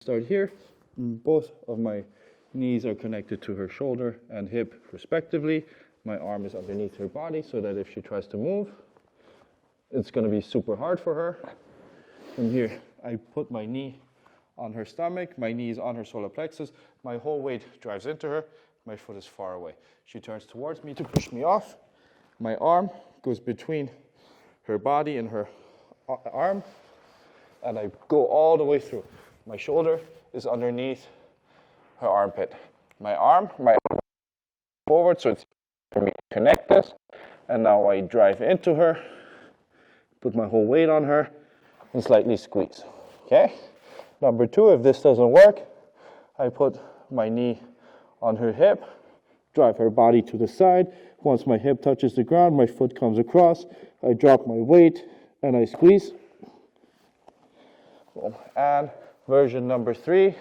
Start here. Both of my knees are connected to her shoulder and hip respectively. My arm is underneath her body so that if she tries to move, it's going to be super hard for her. From here, I put my knee on her stomach, my knee is on her solar plexus, my whole weight drives into her, my foot is far away. She turns towards me to push me off. My arm goes between her body and her arm, and I go all the way through. My shoulder is underneath her armpit. My arm forward, so it's for me to connect this. And now I drive into her, put my whole weight on her, and slightly squeeze. Okay? Number two, if this doesn't work, I put my knee on her hip, drive her body to the side. Once my hip touches the ground, my foot comes across. I drop my weight, and I squeeze. Boom. And version number three,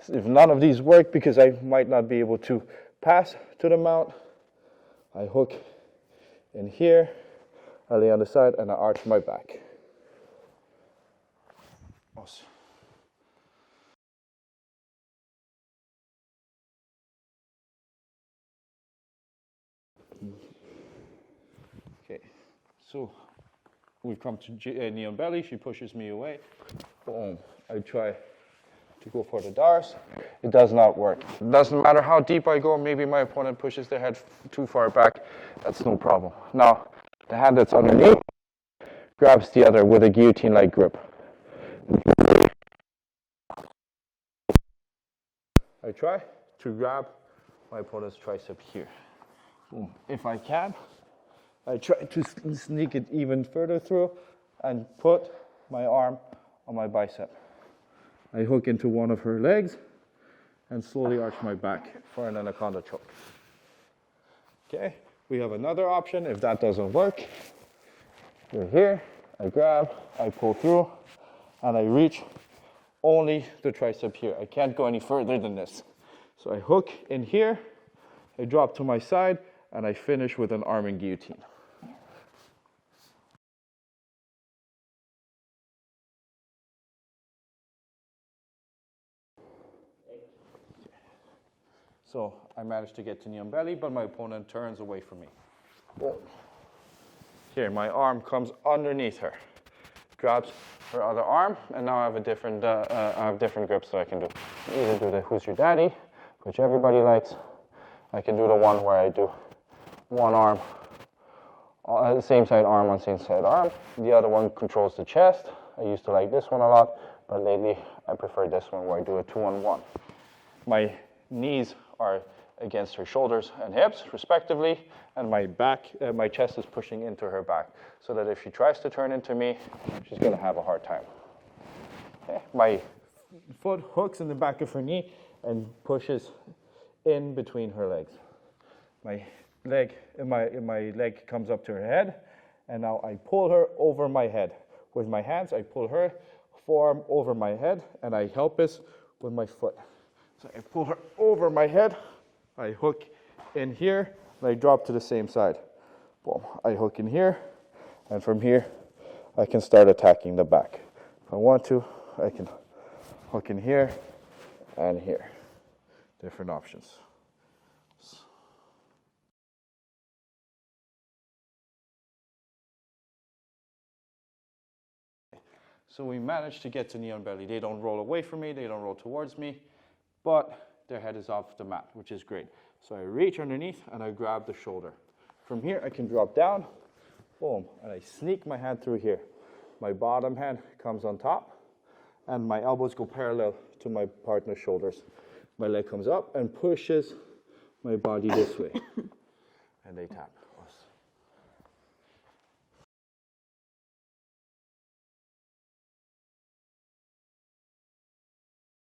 if none of these work because I might not be able to pass to the mount, I hook in here, I lay on the side, and I arch my back. Awesome. Okay, so we've come to knee on belly. She pushes me away. Boom. I try to go for the Darce. It does not work. It doesn't matter how deep I go. Maybe my opponent pushes their head too far back. That's no problem. Now, the hand that's underneath grabs the other with a guillotine-like grip. I try to grab my opponent's tricep here. Boom. If I can, I try to sneak it even further through and put my arm on my bicep. I hook into one of her legs and slowly arch my back for an anaconda choke. Okay, we have another option if that doesn't work. We're here, I grab, I pull through, and I reach only the tricep here. I can't go any further than this. So I hook in here, I drop to my side, and I finish with an arm and guillotine. So I managed to get to knee on belly, but my opponent turns away from me. Boom. Here, my arm comes underneath her, grabs her other arm, and now I have different grips that I can do. Either do the Who's Your Daddy, which everybody likes. I can do the one where I do one arm, same side arm on same side arm. The other one controls the chest. I used to like this one a lot, but lately I prefer this one where I do a 2-on-1. My knees are against her shoulders and hips, respectively, and my chest is pushing into her back, so that if she tries to turn into me, she's going to have a hard time. Okay. My foot hooks in the back of her knee and pushes in between her legs. My leg comes up to her head, and now I pull her over my head. With my hands, I pull her forearm over my head, and I help this with my foot. So I pull her over my head, I hook in here, and I drop to the same side. Boom. I hook in here, and from here, I can start attacking the back. If I want to, I can hook in here and here. Different options. So we managed to get to knee on belly. They don't roll away from me, they don't roll towards me, but their head is off the mat, which is great. So I reach underneath and I grab the shoulder. From here, I can drop down, boom, and I sneak my hand through here. My bottom hand comes on top, and my elbows go parallel to my partner's shoulders. My leg comes up and pushes my body this way, and they tap.